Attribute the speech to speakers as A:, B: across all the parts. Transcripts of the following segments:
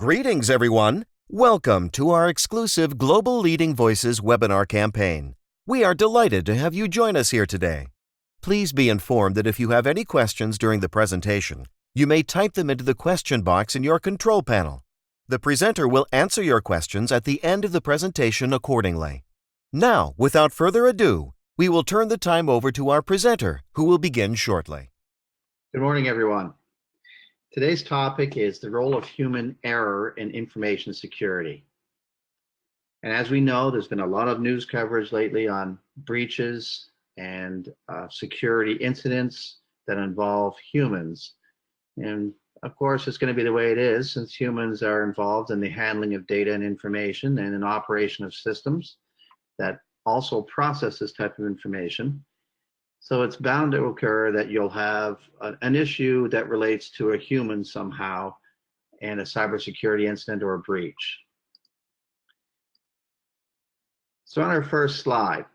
A: Greetings, everyone. Welcome to our exclusive Global Leading Voices webinar campaign. We are delighted to have you join us here today. Please be informed that if you have any questions during the presentation, you may type them into the question box in your control panel. The presenter will answer your questions at the end of the presentation accordingly. Now, without further ado, we will turn the time over to our presenter, who will begin shortly.
B: Good morning, everyone. Today's topic is the role of human error in information security. And as we know, there's been a lot of news coverage lately on breaches and security incidents that involve humans. And of course, it's going to be the way it is since humans are involved in the handling of data and information and in operation of systems that also process this type of information. So it's bound to occur that you'll have an issue that relates to a human somehow and a cybersecurity incident or a breach. So on our first slide,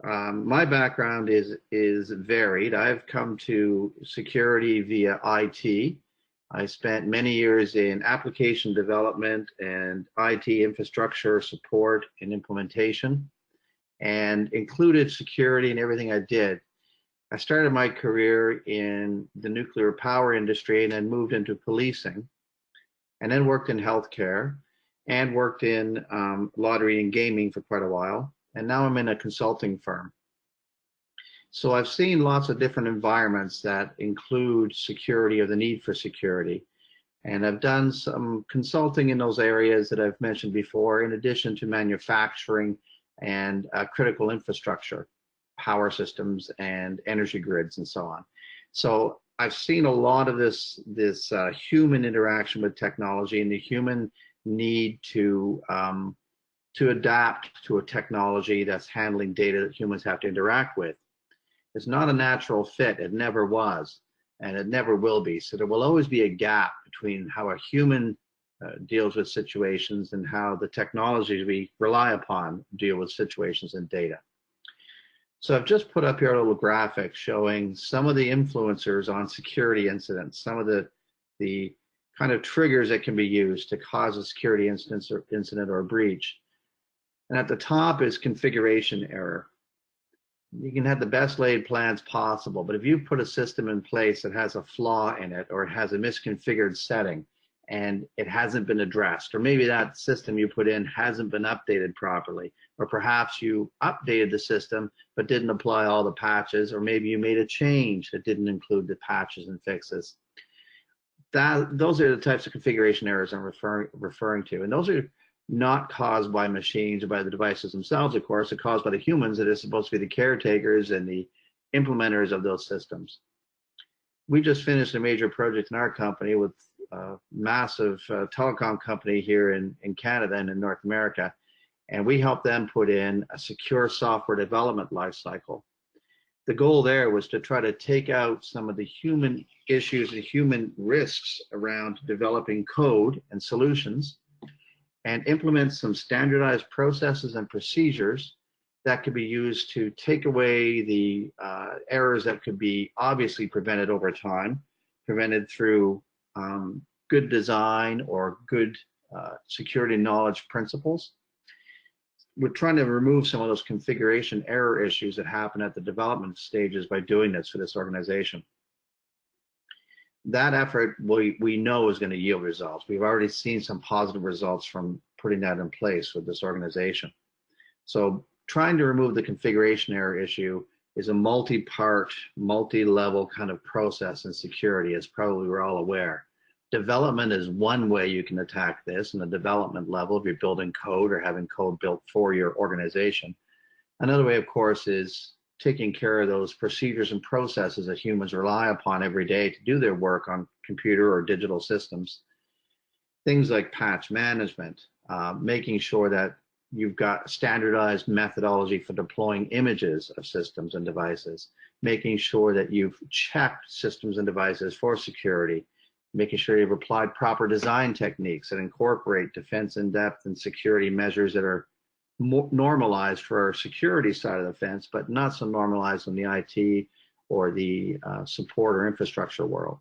B: my background is varied. I've come to security via IT. I spent many years in application development and IT infrastructure support and implementation, and included security in everything I did. I started my career in the nuclear power industry and then moved into policing, and then worked in healthcare and worked in lottery and gaming for quite a while. And now I'm in a consulting firm. So I've seen lots of different environments that include security or the need for security. And I've done some consulting in those areas that I've mentioned before, in addition to manufacturing and critical infrastructure, power systems and energy grids and so on. So I've seen a lot of this human interaction with technology and the human need to adapt to a technology that's handling data that humans have to interact with. It's not a natural fit. It never was, and it never will be. So there will always be a gap between how a human deals with situations and how the technologies we rely upon deal with situations and data. So I've just put up here a little graphic showing some of the influencers on security incidents, some of the kind of triggers that can be used to cause a security incident or a breach. And at the top is configuration error. You can have the best laid plans possible, but if you put a system in place that has a flaw in it, or it has a misconfigured setting and it hasn't been addressed, or maybe that system you put in hasn't been updated properly, or perhaps you updated the system but didn't apply all the patches, or maybe you made a change that didn't include the patches and fixes. Those are the types of configuration errors I'm referring to, and those are not caused by machines or by the devices themselves. Of course, they're caused by the humans that are supposed to be the caretakers and the implementers of those systems. We just finished a major project in our company with a massive telecom company here in Canada and in North America, and we helped them put in a secure software development lifecycle. The goal there was to try to take out some of the human issues and human risks around developing code and solutions, and implement some standardized processes and procedures that could be used to take away the errors that could be obviously prevented over time, prevented through good design or good security knowledge principles. We're trying to remove some of those configuration error issues that happen at the development stages by doing this for this organization. That effort we know is going to yield results. We've already seen some positive results from putting that in place with this organization. So trying to remove the configuration error issue is a multi-part, multi-level kind of process in security, as probably we're all aware. Development is one way you can attack this, in the development level if you're building code or having code built for your organization. Another way, of course, is taking care of those procedures and processes that humans rely upon every day to do their work on computer or digital systems. Things like patch management, making sure that you've got standardized methodology for deploying images of systems and devices, making sure that you've checked systems and devices for security, making sure you've applied proper design techniques that incorporate defense in depth and security measures that are normalized for our security side of the fence, but not so normalized in the IT or the support or infrastructure world.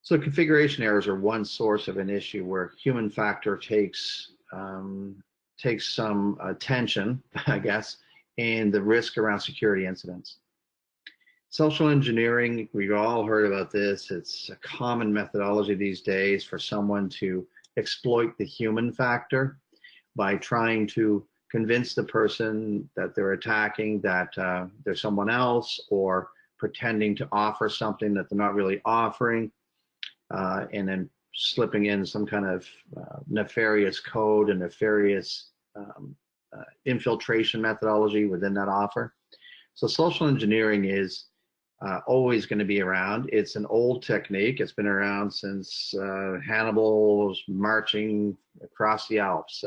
B: So configuration errors are one source of an issue where human factor takes some attention, I guess, and the risk around security incidents. Social engineering, we've all heard about this. It's a common methodology these days for someone to exploit the human factor by trying to convince the person that they're attacking that they're someone else, or pretending to offer something that they're not really offering, and then slipping in some kind of nefarious code and nefarious infiltration methodology within that offer. So social engineering is always going to be around. It's an old technique. It's been around since Hannibal's marching across the Alps,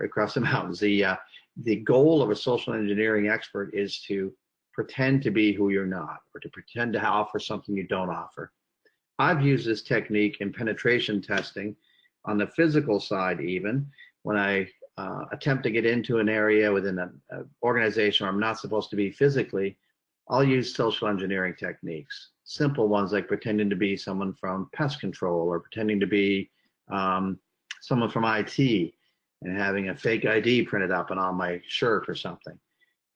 B: across the mountains. The goal of a social engineering expert is to pretend to be who you're not, or to pretend to offer something you don't offer. I've used this technique in penetration testing on the physical side, even when I attempt to get into an area within an organization where I'm not supposed to be physically. I'll use social engineering techniques, simple ones like pretending to be someone from pest control, or pretending to be someone from IT and having a fake ID printed up and on my shirt or something.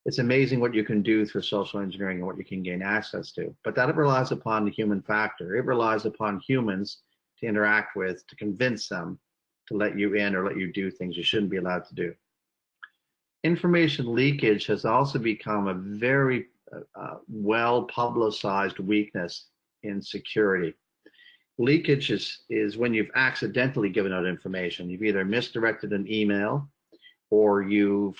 B: It's amazing what you can do through social engineering and what you can gain access to. But that relies upon the human factor. It relies upon humans to interact with, to convince them to let you in or let you do things you shouldn't be allowed to do. Information leakage has also become a very well-publicized weakness in security. Leakage is when you've accidentally given out information. You've either misdirected an email, or you've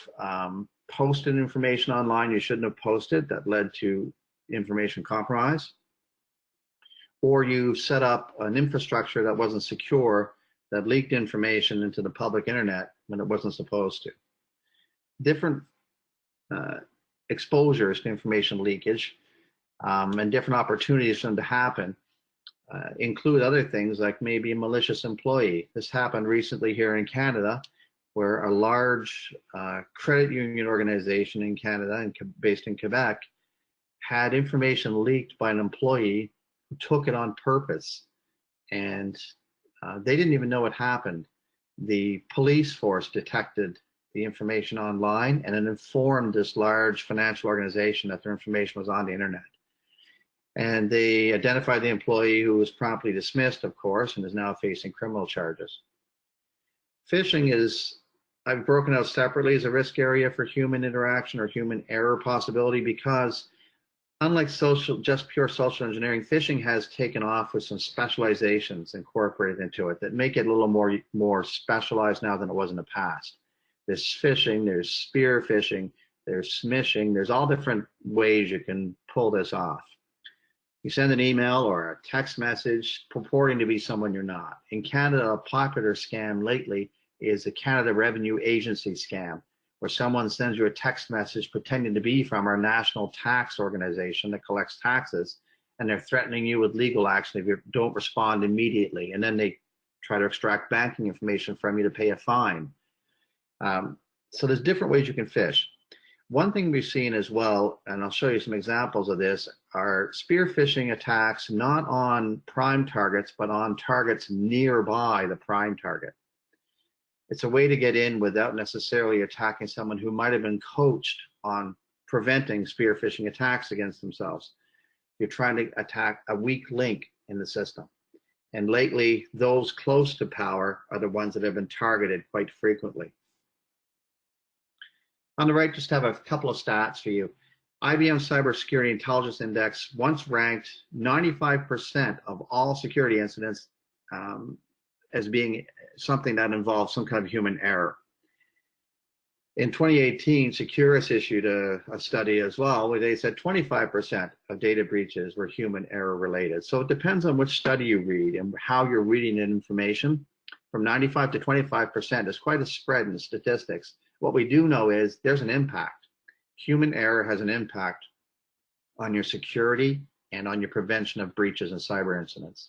B: posted information online you shouldn't have posted that led to information compromise, or you've set up an infrastructure that wasn't secure that leaked information into the public internet when it wasn't supposed to. Different exposures to information leakage and different opportunities for them to happen include other things like maybe a malicious employee. This happened recently here in Canada, where a large credit union organization in Canada, and based in Quebec, had information leaked by an employee who took it on purpose, and they didn't even know it happened. The police force detected the information online, and it informed this large financial organization that their information was on the internet. And they identified the employee, who was promptly dismissed, of course, and is now facing criminal charges. Phishing is, I've broken out separately as a risk area for human interaction or human error possibility, because unlike just pure social engineering, phishing has taken off with some specializations incorporated into it that make it a little more specialized now than it was in the past. There's phishing, there's spear phishing, there's smishing, there's all different ways you can pull this off. You send an email or a text message purporting to be someone you're not. In Canada, a popular scam lately is the Canada Revenue Agency scam, where someone sends you a text message pretending to be from our national tax organization that collects taxes, and they're threatening you with legal action if you don't respond immediately. And then they try to extract banking information from you to pay a fine. So there's different ways you can phish. One thing we've seen as well, and I'll show you some examples of this, are spear phishing attacks not on prime targets, but on targets nearby the prime target. It's a way to get in without necessarily attacking someone who might have been coached on preventing spear phishing attacks against themselves. You're trying to attack a weak link in the system. And lately, those close to power are the ones that have been targeted quite frequently. On the right, just have a couple of stats for you. IBM Cybersecurity Intelligence Index once ranked 95% of all security incidents as being something that involves some kind of human error. In 2018, Securus issued a study as well, where they said 25% of data breaches were human error related. So it depends on which study you read and how you're reading the information. From 95 to 25% is quite a spread in the statistics. What we do know is there's an impact. Human error has an impact on your security and on your prevention of breaches and cyber incidents.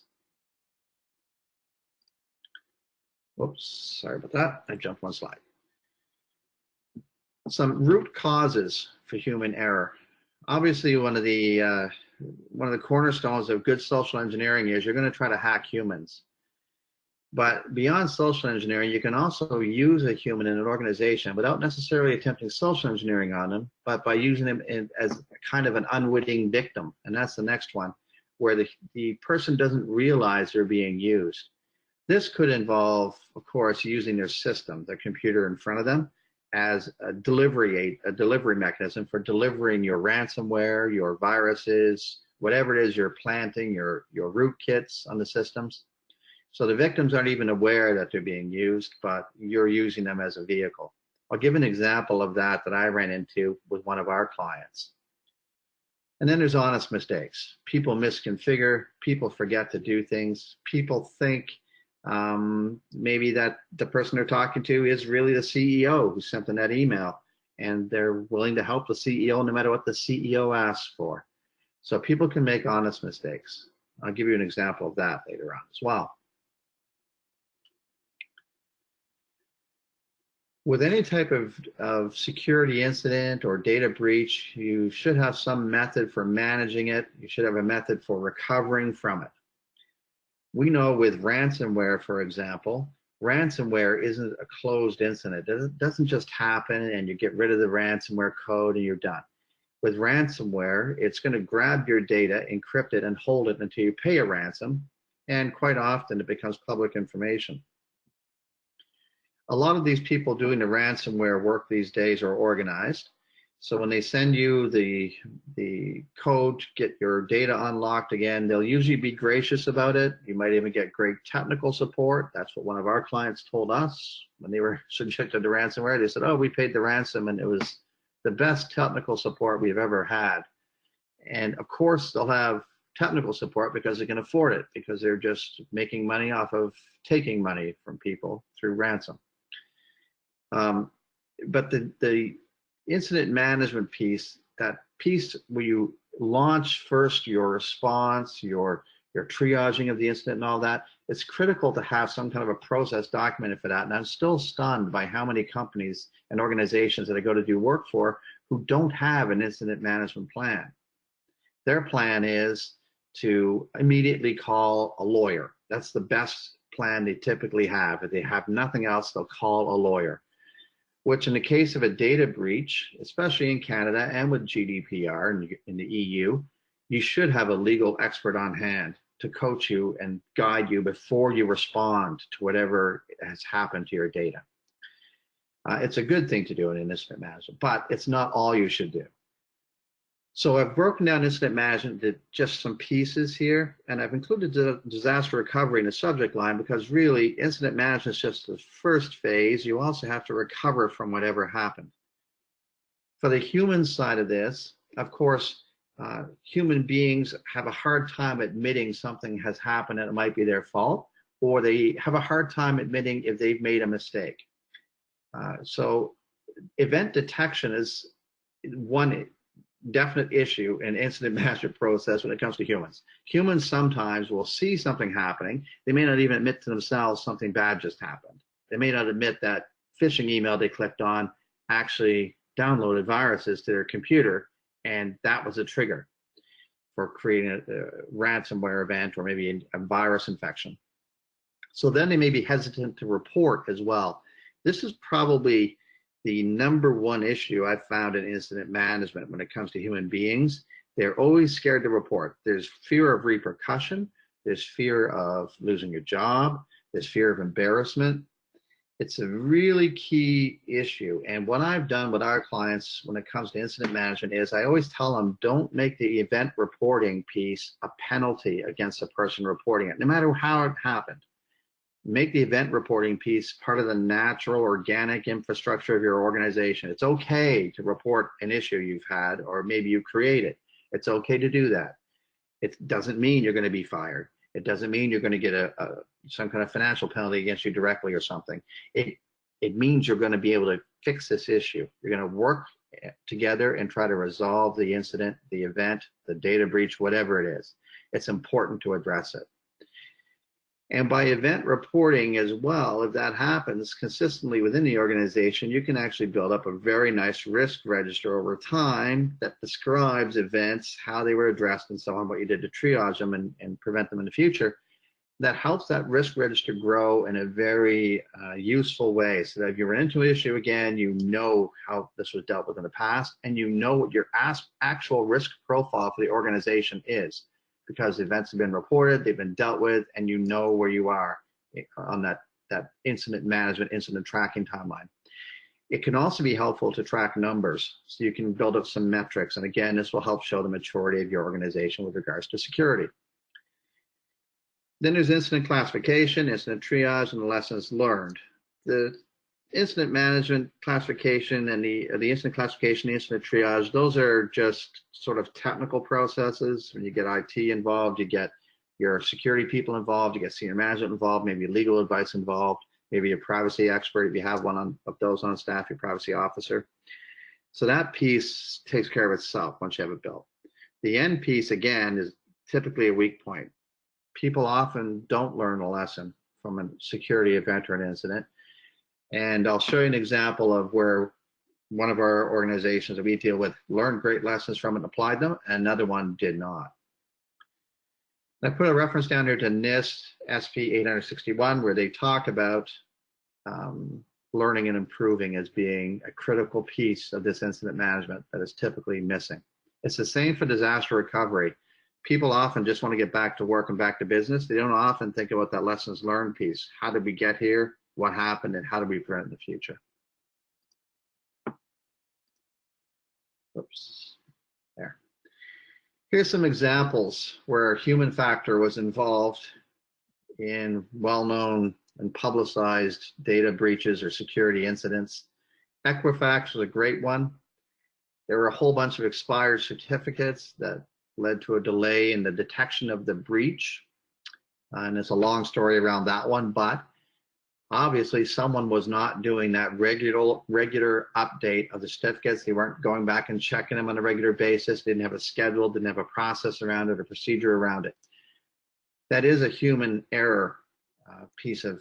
B: Whoops, sorry about that. I jumped one slide. Some root causes for human error. Obviously, one of the one of the cornerstones of good social engineering is you're going to try to hack humans. But beyond social engineering, you can also use a human in an organization without necessarily attempting social engineering on them, but by using them as kind of an unwitting victim. And that's the next one, where the person doesn't realize they're being used. This could involve, of course, using their system, their computer in front of them, as a delivery mechanism for delivering your ransomware, your viruses, whatever it is you're planting, your rootkits on the systems. So the victims aren't even aware that they're being used, but you're using them as a vehicle. I'll give an example of that I ran into with one of our clients. And then there's honest mistakes. People misconfigure, people forget to do things, people think maybe that the person they're talking to is really the CEO who sent them that email, and they're willing to help the CEO no matter what the CEO asks for. So people can make honest mistakes. I'll give you an example of that later on as well. With any type of security incident or data breach, you should have some method for managing it. You should have a method for recovering from it. We know with ransomware, for example, ransomware isn't a closed incident. It doesn't just happen and you get rid of the ransomware code and you're done. With ransomware, it's going to grab your data, encrypt it, and hold it until you pay a ransom, and quite often it becomes public information. A lot of these people doing the ransomware work these days are organized. So when they send you the code to get your data unlocked again, they'll usually be gracious about it. You might even get great technical support. That's what one of our clients told us when they were subjected to ransomware. They said, oh, we paid the ransom and it was the best technical support we've ever had. And of course, they'll have technical support because they can afford it, because they're just making money off of taking money from people through ransom. But the incident management piece, that piece where you launch first your response, your triaging of the incident and all that, it's critical to have some kind of a process documented for that. And I'm still stunned by how many companies and organizations that I go to do work for who don't have an incident management plan. Their plan is to immediately call a lawyer. That's the best plan they typically have. If they have nothing else, they'll call a lawyer. Which in the case of a data breach, especially in Canada and with GDPR and in the EU, you should have a legal expert on hand to coach you and guide you before you respond to whatever has happened to your data. It's a good thing to do in incident management, but it's not all you should do. So I've broken down incident management into just some pieces here, and I've included disaster recovery in the subject line because really incident management is just the first phase. You also have to recover from whatever happened. For the human side of this, of course, human beings have a hard time admitting something has happened and it might be their fault, or they have a hard time admitting if they've made a mistake. So event detection is one definite issue in incident management process when it comes to humans. Humans sometimes will see something happening. They may not even admit to themselves something bad just happened. They may not admit that phishing email they clicked on actually downloaded viruses to their computer, and that was a trigger for creating a ransomware event or maybe a virus infection. So then they may be hesitant to report as well. This is probably the number one issue I've found in incident management when it comes to human beings. They're always scared to report. There's fear of repercussion. There's fear of losing your job. There's fear of embarrassment. It's a really key issue. And what I've done with our clients when it comes to incident management is I always tell them, don't make the event reporting piece a penalty against the person reporting it, no matter how it happened. Make the event reporting piece part of the natural, organic infrastructure of your organization. It's okay to report an issue you've had, or maybe you created. It's okay to do that. It doesn't mean you're going to be fired. It doesn't mean you're going to get some kind of financial penalty against you directly or something. It means you're going to be able to fix this issue. You're going to work together and try to resolve the incident, the event, the data breach, whatever it is. It's important to address it. And by event reporting as well, if that happens consistently within the organization, you can actually build up a very nice risk register over time that describes events, how they were addressed, and so on, what you did to triage them and prevent them in the future. That helps that risk register grow in a very useful way, so that if you run into an issue again, you know how this was dealt with in the past, and you know what your actual risk profile for the organization is, because events have been reported, they've been dealt with, and you know where you are on that incident management, incident tracking timeline. It can also be helpful to track numbers, so you can build up some metrics, and again, this will help show the maturity of your organization with regards to security. Then there's incident classification, incident triage, and the lessons learned. The incident management classification and the incident classification, the incident triage, those are just sort of technical processes. When you get IT involved, you get your security people involved, you get senior management involved, maybe legal advice involved, maybe a privacy expert if you have one of those on staff, your privacy officer. So that piece takes care of itself once you have it built. The end piece, again, is typically a weak point. People often don't learn a lesson from a security event or an incident. And I'll show you an example of where one of our organizations that we deal with learned great lessons from it and applied them, and another one did not. I put a reference down here to NIST SP 861, where they talk about learning and improving as being a critical piece of this incident management that is typically missing. It's the same for disaster recovery. People often just want to get back to work and back to business. They don't often think about that lessons learned piece. How did we get here? What happened, and how do we prevent in the future? Oops, there. Here's some examples where human factor was involved in well-known and publicized data breaches or security incidents. Equifax was a great one. There were a whole bunch of expired certificates that led to a delay in the detection of the breach. And it's a long story around that one, but obviously someone was not doing that regular update of the certificates. They weren't going back and checking them on a regular basis, didn't have a schedule, didn't have a process around it, a procedure around it. That is a human error piece of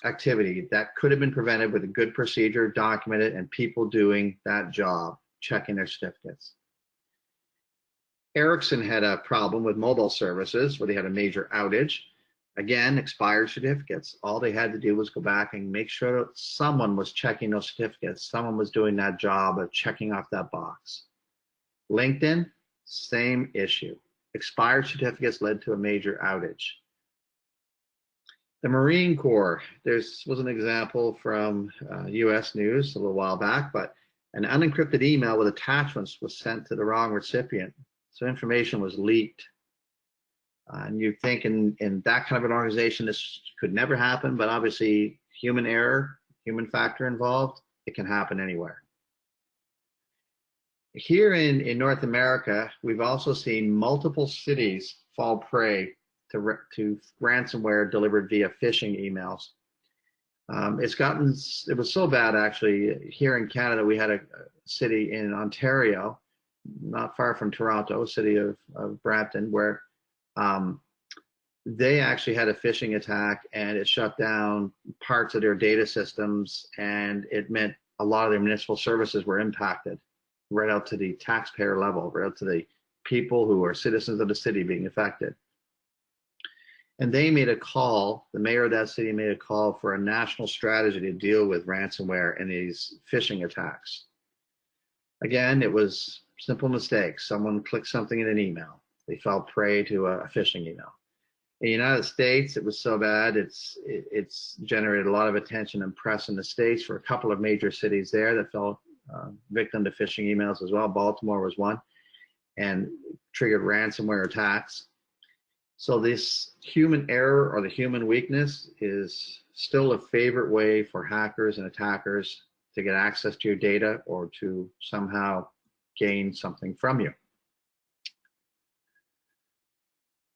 B: activity that could have been prevented with a good procedure, documented, and people doing that job, checking their certificates. Ericsson had a problem with mobile services where they had a major outage. Again, expired certificates. All they had to do was go back and make sure that someone was checking those certificates. Someone was doing that job of checking off that box. LinkedIn, same issue. Expired certificates led to a major outage. The Marine Corps, was an example from US News a little while back, but an unencrypted email with attachments was sent to the wrong recipient. So information was leaked. And you think in that kind of an organization, this could never happen, but obviously human error, human factor involved, it can happen anywhere. Here in North America, we've also seen multiple cities fall prey to ransomware delivered via phishing emails. It was so bad actually, here in Canada, we had a city in Ontario, not far from Toronto, city of Brampton, where they actually had a phishing attack and it shut down parts of their data systems, and it meant a lot of their municipal services were impacted right out to the taxpayer level, right out to the people who are citizens of the city being affected. And they made a call, the mayor of that city made a call for a national strategy to deal with ransomware and these phishing attacks. Again, it was simple mistakes. Someone clicked something in an email. They fell prey to a phishing email. In the United States, it was so bad, it's generated a lot of attention and press in the States for a couple of major cities there that fell victim to phishing emails as well. Baltimore was one, and triggered ransomware attacks. So this human error or the human weakness is still a favorite way for hackers and attackers to get access to your data or to somehow gain something from you.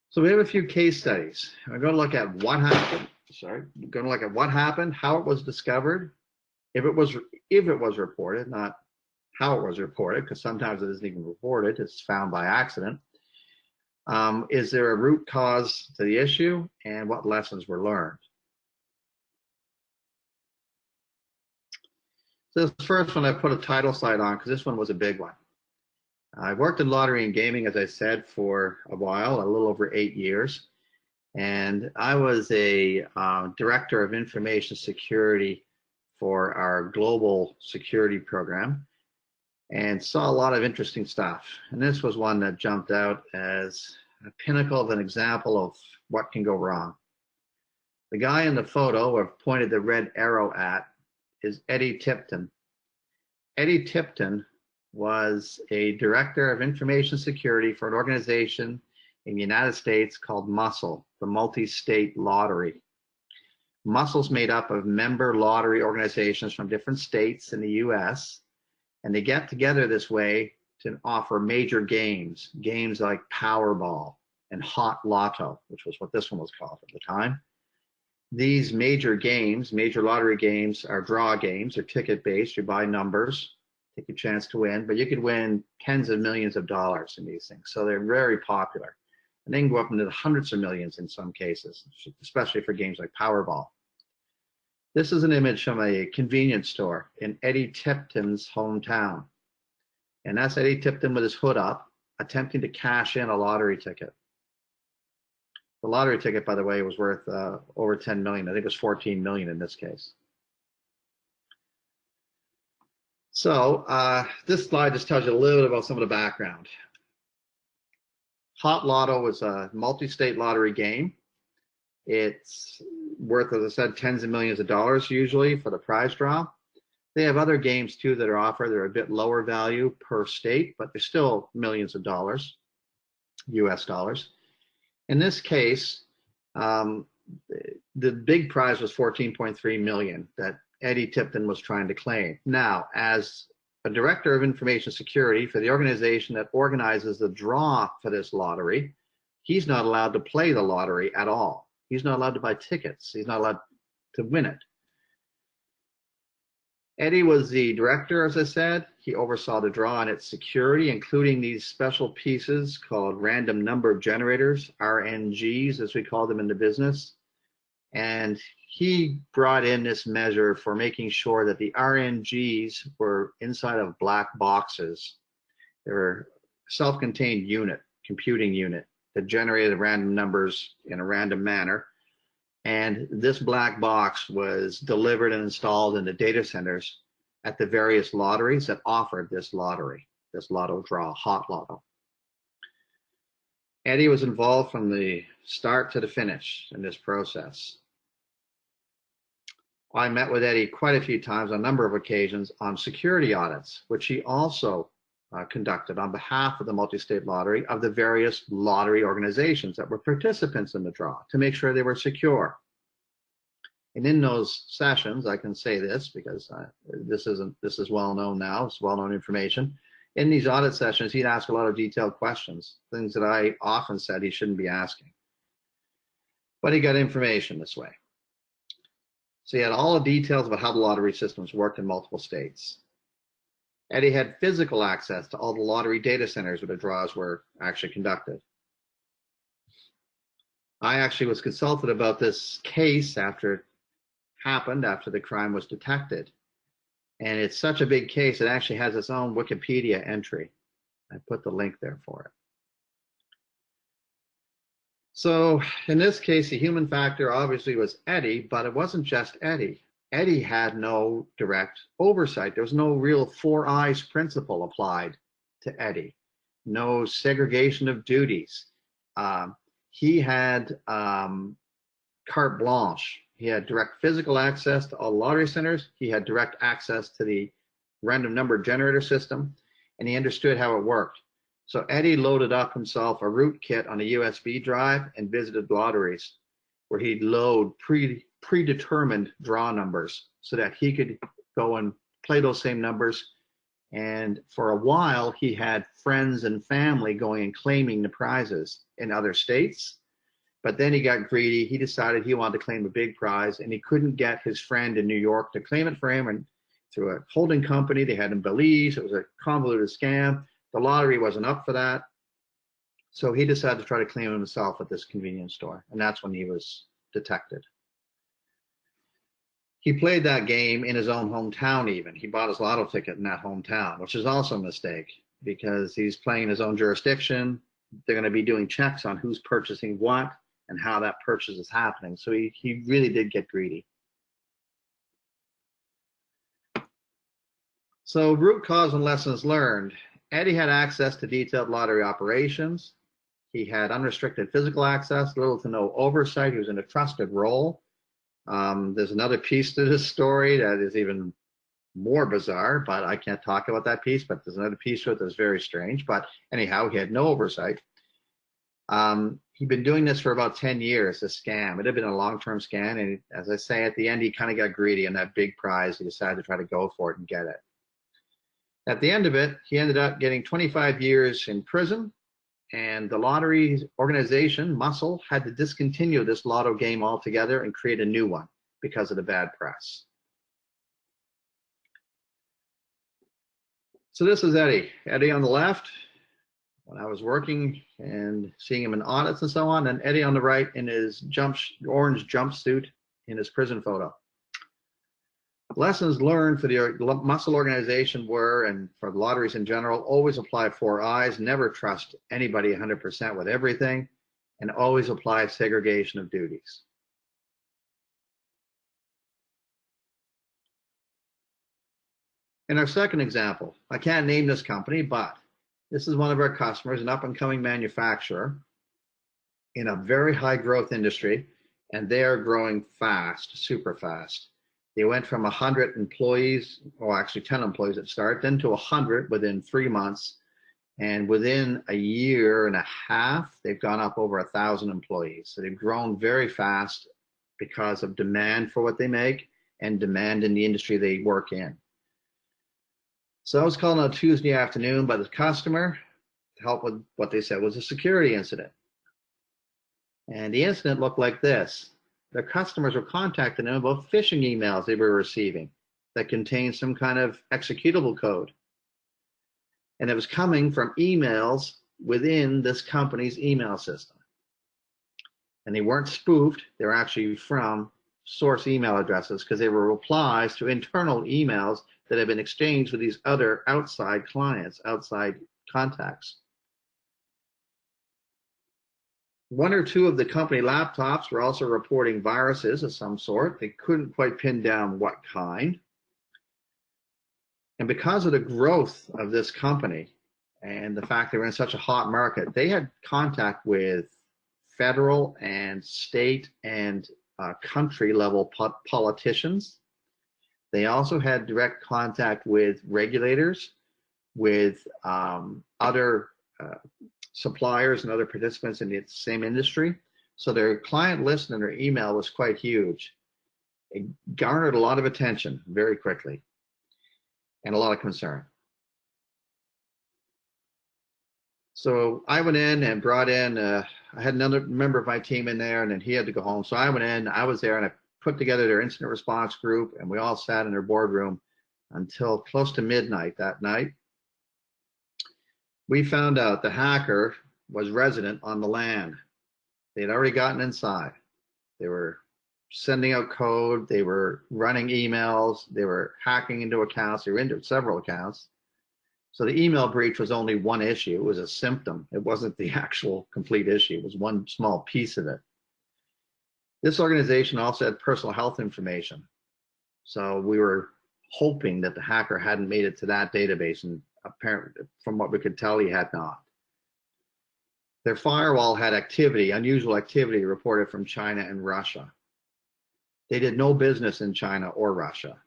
B: So we have a few case studies. I'm going to look at what happened. I'm going to look at what happened, how it was discovered, if it was reported, not how it was reported, because sometimes it isn't even reported, it's found by accident. Is there a root cause to the issue, and what lessons were learned? So this first one I put a title slide on because this one was a big one. I worked in lottery and gaming, as I said, for a while, a little over 8 years. And I was a director of information security for our global security program and saw a lot of interesting stuff. And this was one that jumped out as a pinnacle of an example of what can go wrong. The guy in the photo I've pointed the red arrow at is Eddie Tipton. Eddie Tipton was a director of information security for an organization in the United States called MUSL, the Multi-State Lottery. MUSL's made up of member lottery organizations from different states in the US, and they get together this way to offer major games like Powerball and Hot Lotto, which was what this one was called at the time. These major games, major lottery games, are draw games. They're ticket-based. You buy numbers, take a chance to win, but you could win tens of millions of dollars in these things. So they're very popular. And they can go up into the hundreds of millions in some cases, especially for games like Powerball. This is an image from a convenience store in Eddie Tipton's hometown. And that's Eddie Tipton with his hood up, attempting to cash in a lottery ticket. The lottery ticket, by the way, was worth over 10 million. I think it was 14 million in this case. So this slide just tells you a little bit about some of the background. Hot Lotto was a multi-state lottery game. It's worth, as I said, tens of millions of dollars usually for the prize draw. They have other games too that are offered. They're a bit lower value per state, but they're still millions of dollars, US dollars. In this case, the big prize was 14.3 million that Eddie Tipton was trying to claim. Now, as a director of information security for the organization that organizes the draw for this lottery, he's not allowed to play the lottery at all. He's not allowed to buy tickets. He's not allowed to win it. Eddie was the director, as I said. He oversaw the draw and its security, including these special pieces called random number generators, RNGs, as we call them in the business. And he brought in this measure for making sure that the RNGs were inside of black boxes. They were a self-contained unit, computing unit, that generated random numbers in a random manner. And this black box was delivered and installed in the data centers at the various lotteries that offered this lottery, this Lotto draw, Hot Lotto. Eddie was involved from the start to the finish in this process. I met with Eddie quite a few times on a number of occasions on security audits, which he also conducted on behalf of the multi-state lottery of the various lottery organizations that were participants in the draw to make sure they were secure. And in those sessions, I can say this because this is well known now, it's well known information. In these audit sessions, he'd ask a lot of detailed questions, things that I often said he shouldn't be asking. But he got information this way. So he had all the details about how the lottery systems worked in multiple states. Eddie had physical access to all the lottery data centers where the draws were actually conducted. I actually was consulted about this case after it happened, after the crime was detected. And it's such a big case, it actually has its own Wikipedia entry. I put the link there for it. So in this case, the human factor obviously was Eddie, but it wasn't just Eddie. Eddie had no direct oversight. There was no real four eyes principle applied to Eddie. No segregation of duties. He had carte blanche. He had direct physical access to all lottery centers. He had direct access to the random number generator system, and he understood how it worked. So Eddie loaded up himself a rootkit on a USB drive and visited lotteries where he'd load predetermined draw numbers so that he could go and play those same numbers. And for a while, he had friends and family going and claiming the prizes in other states. But then he got greedy. He decided he wanted to claim a big prize, and he couldn't get his friend in New York to claim it for him. And through a holding company, they had in Belize. It was a convoluted scam. The lottery wasn't up for that. So he decided to try to claim himself at this convenience store, and that's when he was detected. He played that game in his own hometown even. He bought his lotto ticket in that hometown, which is also a mistake because he's playing his own jurisdiction. They're going to be doing checks on who's purchasing what and how that purchase is happening. So he really did get greedy. So root cause and lessons learned. Eddie had access to detailed lottery operations. He had unrestricted physical access, little to no oversight. He was in a trusted role. There's another piece to this story that is even more bizarre, but I can't talk about that piece, but there's another piece to it that's very strange. But anyhow, he had no oversight. He'd been doing this for about 10 years, a scam. It had been a long-term scam, and as I say, at the end, he kind of got greedy on that big prize. He decided to try to go for it and get it. At the end of it, he ended up getting 25 years in prison, and the lottery organization, Muscle, had to discontinue this lotto game altogether and create a new one because of the bad press. So this is Eddie. Eddie on the left, when I was working and seeing him in audits and so on, and Eddie on the right in his orange jumpsuit in his prison photo. Lessons learned for the Muscle organization were, and for the lotteries in general, always apply 4 I's, never trust anybody 100% with everything, and always apply segregation of duties. In our second example, I can't name this company, but this is one of our customers, an up-and-coming manufacturer in a very high growth industry, and they are growing fast, super fast. They went from 100 employees, or actually 10 employees at start, then to 100 within 3 months. And within a year and a half, they've gone up over 1,000 employees. So they've grown very fast because of demand for what they make and demand in the industry they work in. So I was called on a Tuesday afternoon by the customer to help with what they said was a security incident. And the incident looked like this. Their customers were contacting them about phishing emails they were receiving that contained some kind of executable code. And it was coming from emails within this company's email system. And they weren't spoofed, they were actually from source email addresses because they were replies to internal emails that had been exchanged with these other outside clients, outside contacts. 1 or 2 of the company laptops were also reporting viruses of some sort. They couldn't quite pin down what kind. And because of the growth of this company and the fact they were in such a hot market, they had contact with federal and state and country level politicians. They also had direct contact with regulators, with other suppliers and other participants in the same industry. So their client list and their email was quite huge. It garnered a lot of attention very quickly and a lot of concern. So I went in and brought in, I had another member of my team in there, and then he had to go home. So I went in, I was there, and I put together their incident response group, and we all sat in their boardroom until close to midnight that night. We found out the hacker was resident on the land. They had already gotten inside. They were sending out code. They were running emails. They were hacking into accounts. They were into several accounts. So the email breach was only one issue. It was a symptom. It wasn't the actual complete issue. It was one small piece of it. This organization also had personal health information. So we were hoping that the hacker hadn't made it to that database, and apparently, from what we could tell, he had not. Their firewall had activity, unusual activity reported from China and Russia. They did no business in China or Russia.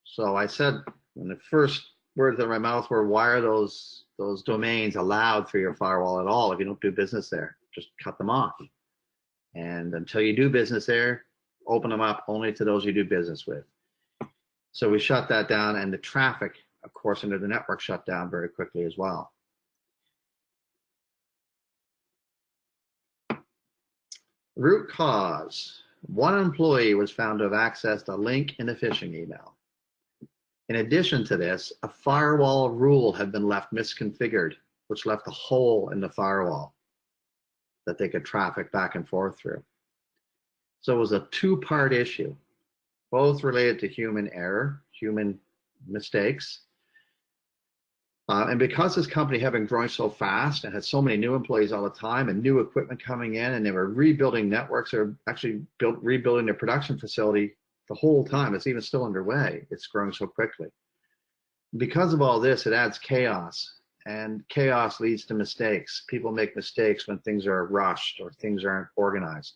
B: So I said, when the first words out of my mouth were, why are those domains allowed through your firewall at all if you don't do business there? Just cut them off. And until you do business there, open them up only to those you do business with. So we shut that down, and the traffic, of course, into the network shut down very quickly as well. Root cause. One employee was found to have accessed a link in a phishing email. In addition to this, a firewall rule had been left misconfigured, which left a hole in the firewall. that they could traffic back and forth through. So it was a two-part issue, both related to human error, human mistakes. And because this company had been growing so fast and had so many new employees all the time and new equipment coming in, and they were rebuilding networks, they were actually rebuilding their production facility the whole time. It's even still underway. It's growing so quickly. Because of all this, it adds chaos, and chaos leads to mistakes. People make mistakes when things are rushed or things aren't organized.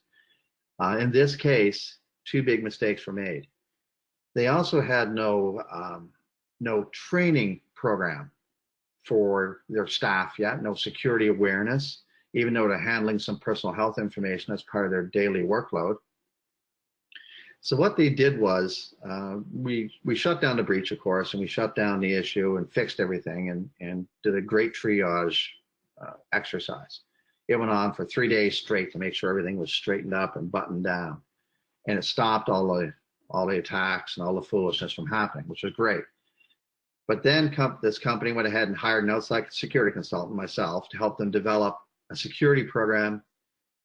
B: In this case, two big mistakes were made. They also had no training program for their staff yet, no security awareness, even though they're handling some personal health information as part of their daily workload. So what they did was, we shut down the breach, of course, and we shut down the issue and fixed everything and did a great triage exercise. It went on for 3 days straight to make sure everything was straightened up and buttoned down. And it stopped all the attacks and all the foolishness from happening, which was great. But then this company went ahead and hired an outside security consultant, myself, to help them develop a security program.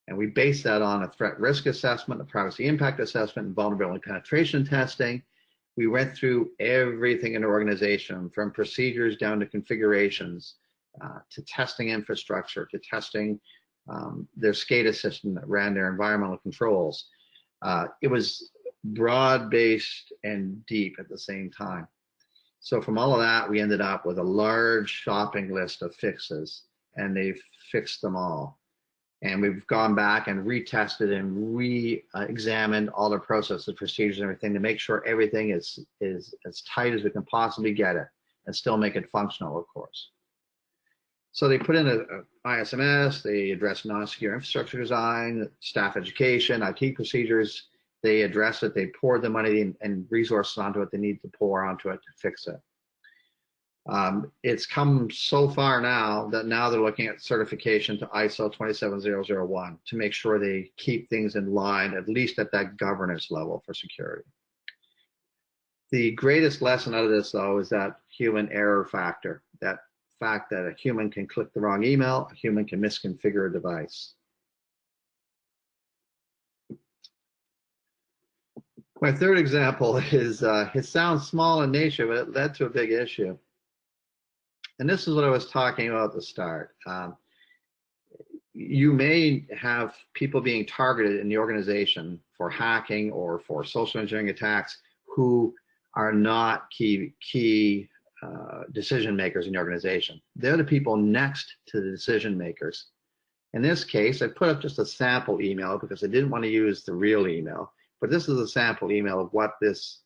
B: And we based that on a threat risk assessment, a privacy impact assessment, and vulnerability penetration testing. We went through everything in the organization, from procedures down to configurations, to testing infrastructure, to testing their SCADA system that ran their environmental controls. It was broad-based and deep at the same time. So from all of that, we ended up with a large shopping list of fixes, and they've fixed them all. And we've gone back and retested and re-examined all the processes, procedures, and everything to make sure everything is as tight as we can possibly get it and still make it functional, of course. So they put in a ISMS, they addressed non-secure infrastructure design, staff education, IT procedures. They addressed it, they poured the money and resources onto it they need to pour onto it to fix it. It's come so far now that now they're looking at certification to ISO 27001 to make sure they keep things in line, at least at that governance level for security. The greatest lesson out of this, though, is that human error factor, that fact that a human can click the wrong email, a human can misconfigure a device. My third example is, it sounds small in nature, but it led to a big issue. And this is what I was talking about at the start. You may have people being targeted in the organization for hacking or for social engineering attacks who are not key decision makers in the organization. They're the people next to the decision makers. In this case, I put up just a sample email because I didn't want to use the real email, but this is a sample email of what this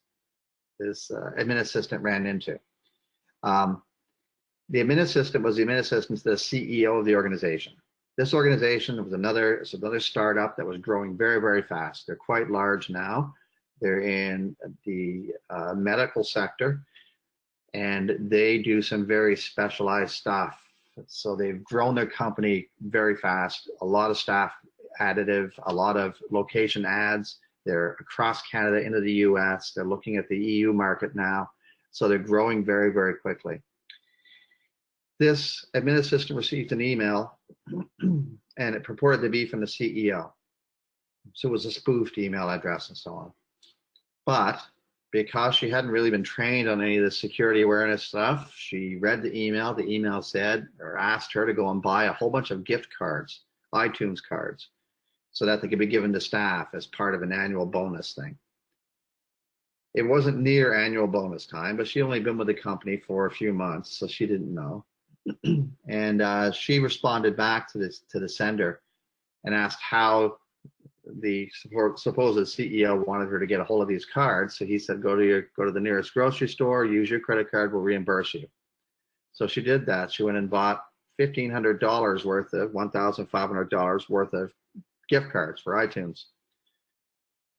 B: admin assistant ran into. The admin assistant was the admin assistant to the CEO of the organization. This organization was another startup that was growing very, very fast. They're quite large now. They're in the medical sector, and they do some very specialized stuff. So they've grown their company very fast. A lot of staff additive, a lot of location ads. They're across Canada into the US. They're looking at the EU market now. So they're growing very, very quickly. This admin assistant received an email and it purported to be from the CEO. So it was a spoofed email address and so on. But because she hadn't really been trained on any of the security awareness stuff, she read the email. The email said, or asked her to go and buy a whole bunch of gift cards, iTunes cards, so that they could be given to staff as part of an annual bonus thing. It wasn't near annual bonus time, but she'd only been with the company for a few months, so she didn't know. And she responded back to the sender and asked how the supposed CEO wanted her to get a hold of these cards. So he said, go to the nearest grocery store, use your credit card, we'll reimburse you. So she did that. She went and bought $1,500 worth of $1,500 worth of gift cards for iTunes.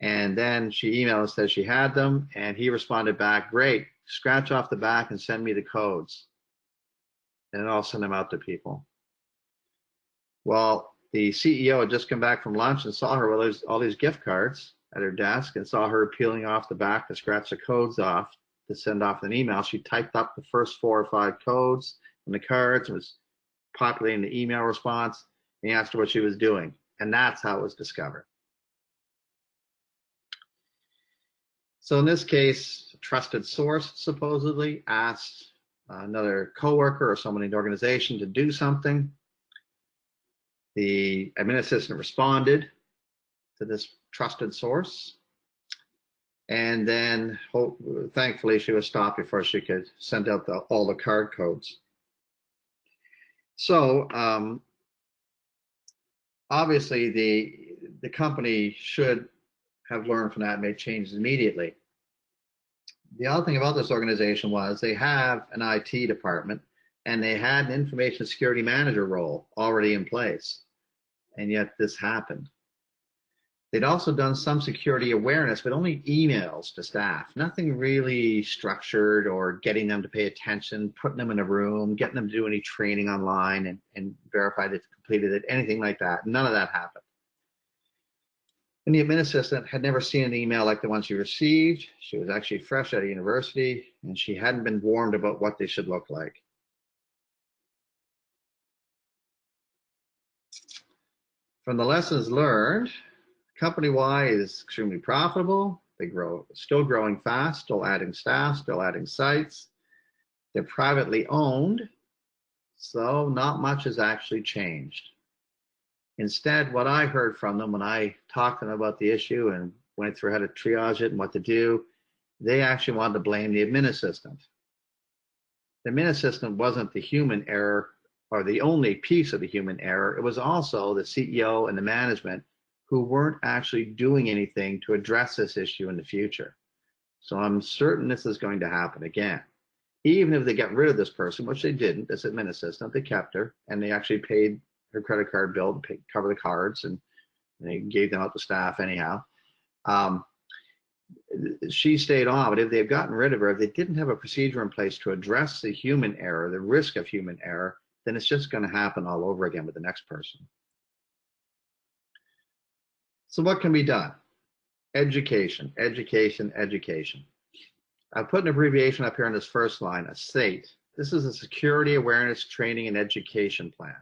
B: And then she emailed and said she had them, and he responded back, great, scratch off the back and send me the codes. And I'll send them out to people. Well, the CEO had just come back from lunch and saw her with all these gift cards at her desk and saw her peeling off the back to scratch the codes off to send off an email. She typed up the first 4 or 5 codes and the cards and was populating the email response. He asked her what she was doing, and that's how it was discovered. So in this case, a trusted source supposedly asked another coworker or someone in the organization to do something. The admin assistant responded to this trusted source, and then thankfully she was stopped before she could send out all the card codes. So obviously the company should have learned from that and made changes immediately. The other thing about this organization was they have an IT department and they had an information security manager role already in place, and yet this happened. They'd also done some security awareness, but only emails to staff, nothing really structured or getting them to pay attention, putting them in a room, getting them to do any training online and verify they've completed it, anything like that. None of that happened. And the admin assistant had never seen an email like the one she received. She was actually fresh out of university, and she hadn't been warned about what they should look like. From the lessons learned, Company Y is extremely profitable. They grow, still growing fast, still adding staff, still adding sites. They're privately owned, so not much has actually changed. Instead, what I heard from them when I talked to them about the issue and went through how to triage it and what to do, they actually wanted to blame the admin assistant. The admin assistant wasn't the human error or the only piece of the human error. It was also the CEO and the management who weren't actually doing anything to address this issue in the future. So I'm certain this is going to happen again. Even if they get rid of this person, which they didn't, this admin assistant, they kept her and they actually paid her credit card bill to cover the cards, and they gave them out to staff anyhow. She stayed on, but if they've gotten rid of her, if they didn't have a procedure in place to address the human error, the risk of human error, then it's just going to happen all over again with the next person. So what can be done? Education, education, education. I've put an abbreviation up here on this first line, a SATE. This is a Security Awareness Training and Education Plan.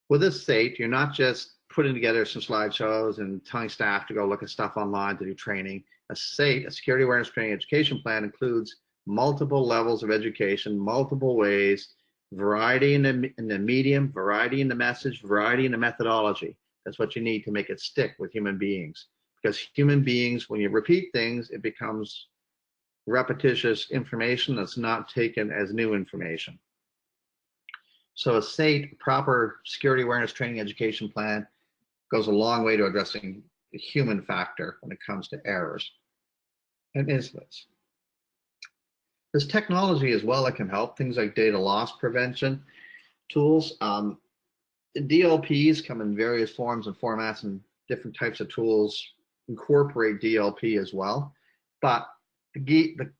B: With this SATE, you're not just putting together some slideshows and telling staff to go look at stuff online to do training. A SATE, a Security Awareness Training and Education Plan, includes multiple levels of education, multiple ways, variety in the medium, variety in the message, variety in the methodology. That's what you need to make it stick with human beings. Because human beings, when you repeat things, it becomes repetitious information that's not taken as new information. So a SATE, proper security awareness training education plan, goes a long way to addressing the human factor when it comes to errors and incidents. There's technology as well that can help, things like data loss prevention tools. DLPs come in various forms and formats, and different types of tools incorporate DLP as well. But the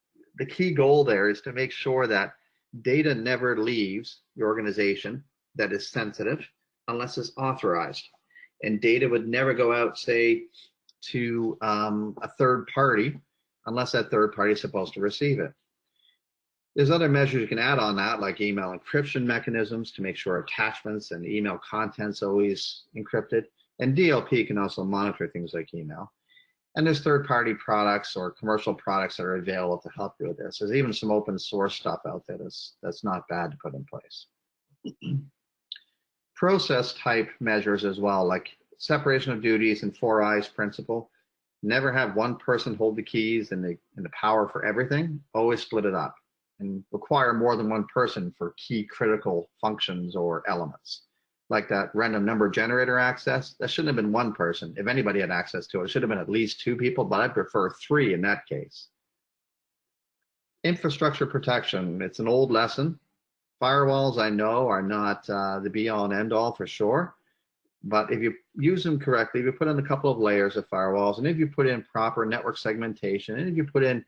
B: key goal there is to make sure that data never leaves the organization that is sensitive unless it's authorized. And data would never go out, say, to a third party unless that third party is supposed to receive it. There's other measures you can add on that, like email encryption mechanisms to make sure attachments and email content's always encrypted. And DLP can also monitor things like email. And there's third-party products or commercial products that are available to help you with this. There's even some open source stuff out there that's not bad to put in place. Process type measures as well, like separation of duties and 4 eyes principle. Never have one person hold the keys and the power for everything. Always split it up and require more than one person for key critical functions or elements. Like that random number generator access, that shouldn't have been one person. If anybody had access to it, it should have been at least 2 people, but I'd prefer 3 in that case. Infrastructure protection, it's an old lesson. Firewalls, I know, are not the be-all and end-all for sure, but if you use them correctly, if you put in a couple of layers of firewalls, and if you put in proper network segmentation, and if you put in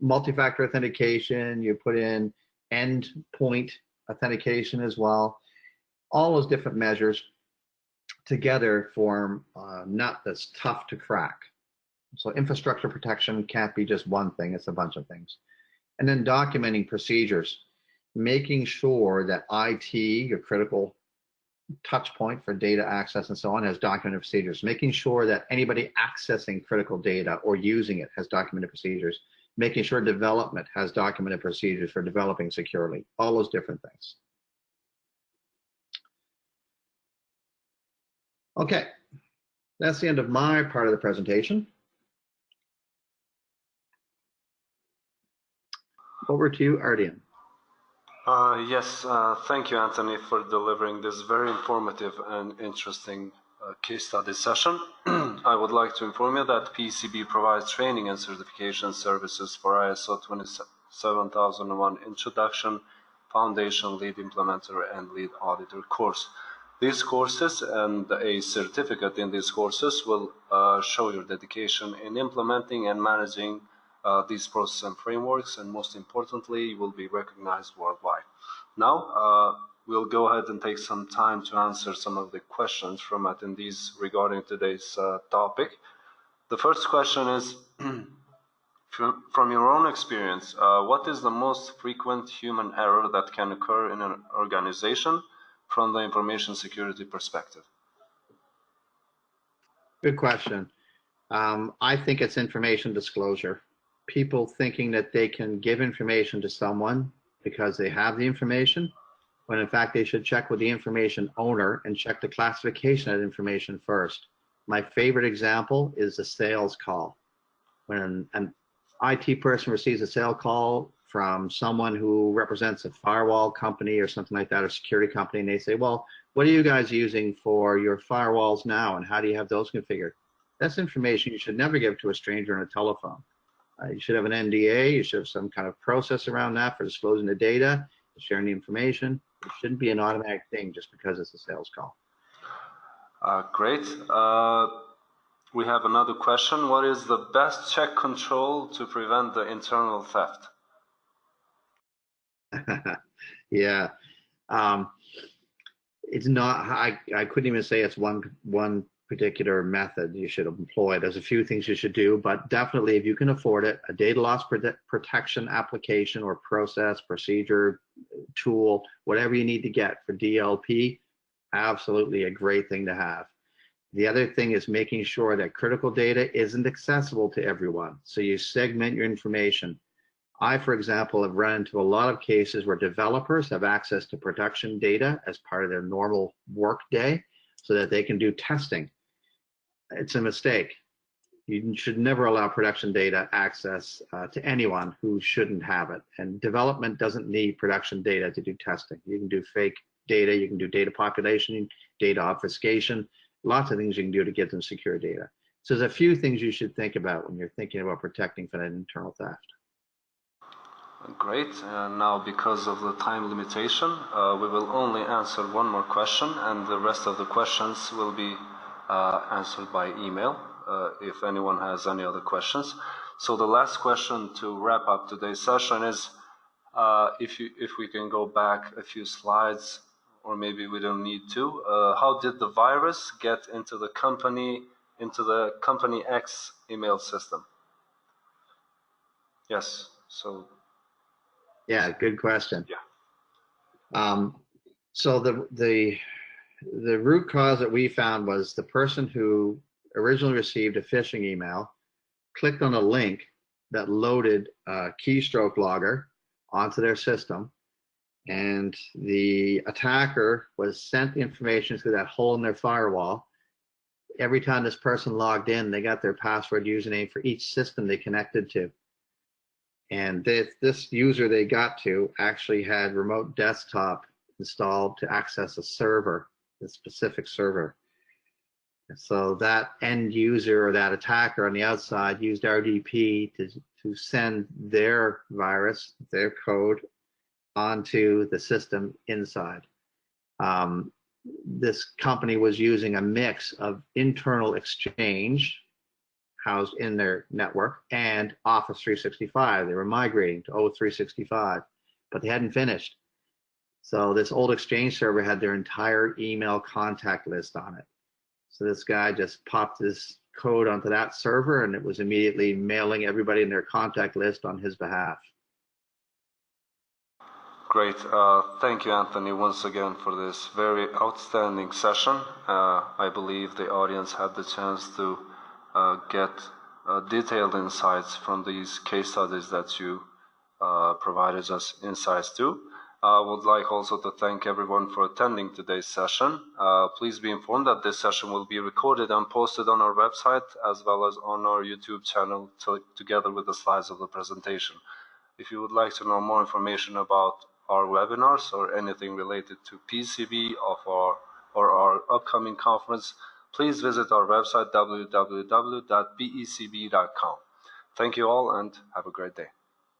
B: multi-factor authentication, you put in endpoint authentication as well, all those different measures together form a nut that's tough to crack. So infrastructure protection can't be just one thing, it's a bunch of things. And then documenting procedures. making sure that IT, your critical touch point for data access and so on, has documented procedures, making sure that anybody accessing critical data or using it has documented procedures, making sure development has documented procedures for developing securely, all those different things. Okay, that's the end of my part of the presentation. Over to you, Ardian.
C: Yes, thank you, Anthony, for delivering this very informative and interesting case study session. I would like to inform you that PCB provides training and certification services for ISO 27001 Introduction, Foundation, Lead Implementer, and Lead Auditor course. These courses and a certificate in these courses will show your dedication in implementing and managing these processes and frameworks, and most importantly, you will be recognized worldwide. Now, we'll go ahead and take some time to answer some of the questions from attendees regarding today's topic. The first question is, from your own experience, what is the most frequent human error that can occur in an organization from the information security perspective?
B: Good question. I think it's information disclosure. People thinking that they can give information to someone because they have the information, when in fact they should check with the information owner and check the classification of that information first. My favorite example is a sales call. When an IT person receives a sales call from someone who represents a firewall company or something like that, or security company, and they say, well, what are you guys using for your firewalls now, and how do you have those configured? That's information you should never give to a stranger on a telephone. You should have an NDA, you should have some kind of process around that for disclosing the data, sharing the information. It shouldn't be an automatic thing just because it's a sales call.
C: Great. We have another question. What is the best check control to prevent the internal theft?
B: Yeah. It's not, I couldn't even say it's one particular method you should employ. There's a few things you should do, but definitely if you can afford it, a data loss protection application or process, procedure, tool, whatever you need to get for DLP, absolutely a great thing to have. The other thing is making sure that critical data isn't accessible to everyone. So you segment your information. I, for example, have run into a lot of cases where developers have access to production data as part of their normal work day so that they can do testing. It's a mistake. You should never allow production data access to anyone who shouldn't have it. And development doesn't need production data to do testing. You can do fake data, you can do data population, data obfuscation, lots of things you can do to get them secure data. So there's a few things you should think about when you're thinking about protecting from that internal theft.
C: Great. And now, because of the time limitation, we will only answer one more question, and the rest of the questions will be answered by email if anyone has any other questions. So the last question to wrap up today's session is, if we can go back a few slides, or maybe we don't need to, how did the virus get into the company X email system? Yes, so.
B: Yeah, good question.
C: Yeah.
B: So the root cause that we found was the person who originally received a phishing email clicked on a link that loaded a keystroke logger onto their system, and the attacker was sent the information through that hole in their firewall. Every time this person logged in, they got their password username for each system they connected to. And this user they got to actually had remote desktop installed to access a server, a specific server. And so that end user or that attacker on the outside used RDP to send their virus, their code, onto the system inside. This company was using a mix of internal Exchange housed in their network and Office 365. They were migrating to O365, but they hadn't finished. So this old Exchange server had their entire email contact list on it. So this guy just popped this code onto that server, and it was immediately mailing everybody in their contact list on his behalf.
C: Great. Thank you, Anthony, once again for this very outstanding session. I believe the audience had the chance to get detailed insights from these case studies that you provided us insights to. I would like also to thank everyone for attending today's session. Please be informed that this session will be recorded and posted on our website as well as on our YouTube channel together with the slides of the presentation. If you would like to know more information about our webinars or anything related to PCB or our upcoming conference, please visit our website www.becb.com. Thank you all and have a great day.